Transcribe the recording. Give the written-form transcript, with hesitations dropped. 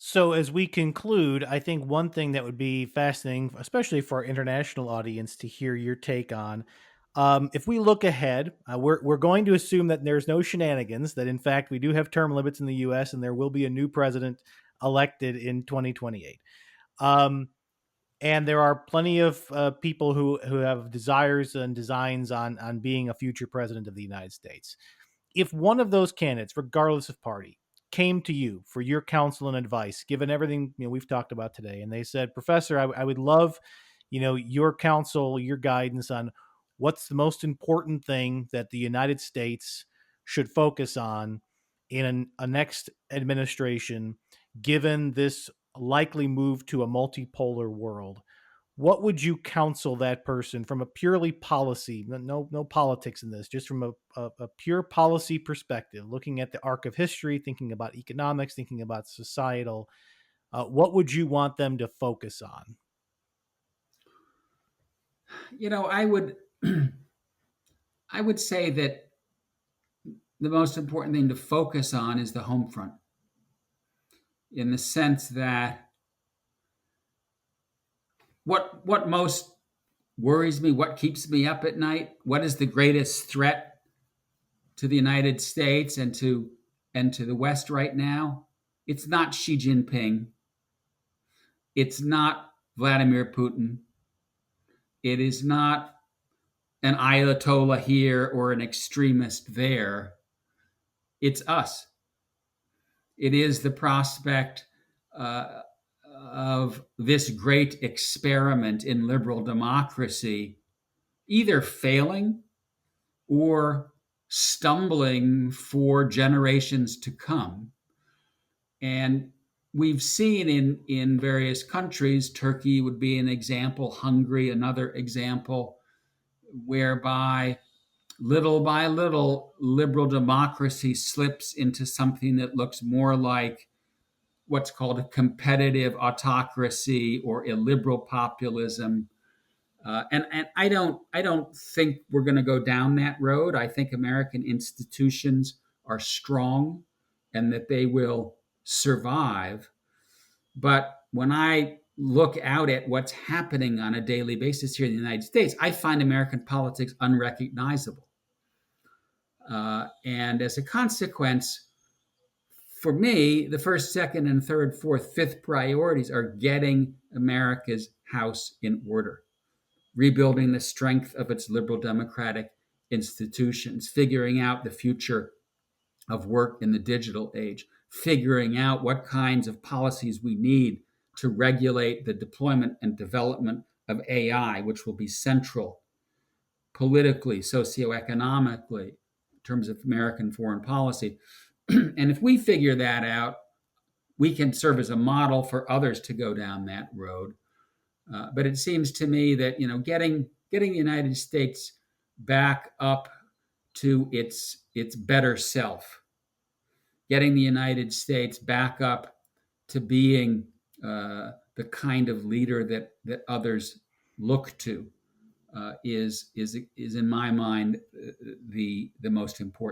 So, as we conclude, I think one thing that would be fascinating, especially for our international audience, to hear your take on, if we look ahead, we're going to assume that there's no shenanigans. That in fact we do have term limits in the U.S. and there will be a new president elected in 2028. Um, and there are plenty of people who have desires and designs on being a future president of the United States. If one of those candidates, regardless of party, came to you for your counsel and advice, given everything we've talked about today, and they said, "Professor, I would love, your counsel, your guidance on what's the most important thing that the United States should focus on in a next administration, given this likely move to a multipolar world." What would you counsel that person from a purely policy, no politics in this, just from a pure policy perspective, looking at the arc of history, thinking about economics, thinking about societal, what would you want them to focus on? I would I would say that the most important thing to focus on is the home front, in the sense that what most worries me, what keeps me up at night, what is the greatest threat to the United States and to the West right now? It's not Xi Jinping. It's not Vladimir Putin. It is not an Ayatollah here or an extremist there. It's us. It is the prospect uh, of this great experiment in liberal democracy either failing or stumbling for generations to come. And we've seen in various countries, Turkey would be an example, Hungary, another example, whereby little by little, liberal democracy slips into something that looks more like what's called a competitive autocracy or illiberal populism. And I don't think we're going to go down that road. I think American institutions are strong and that they will survive. But when I look out at what's happening on a daily basis here in the United States, I find American politics unrecognizable. And as a consequence, for me, the first, second, and third, fourth, fifth priorities are getting America's house in order, rebuilding the strength of its liberal democratic institutions, figuring out the future of work in the digital age, figuring out what kinds of policies we need to regulate the deployment and development of AI, which will be central politically, socioeconomically, in terms of American foreign policy. And if we figure that out, we can serve as a model for others to go down that road. But it seems to me that getting the United States back up to its better self, getting the United States back up to being the kind of leader that others look to, is in my mind the most important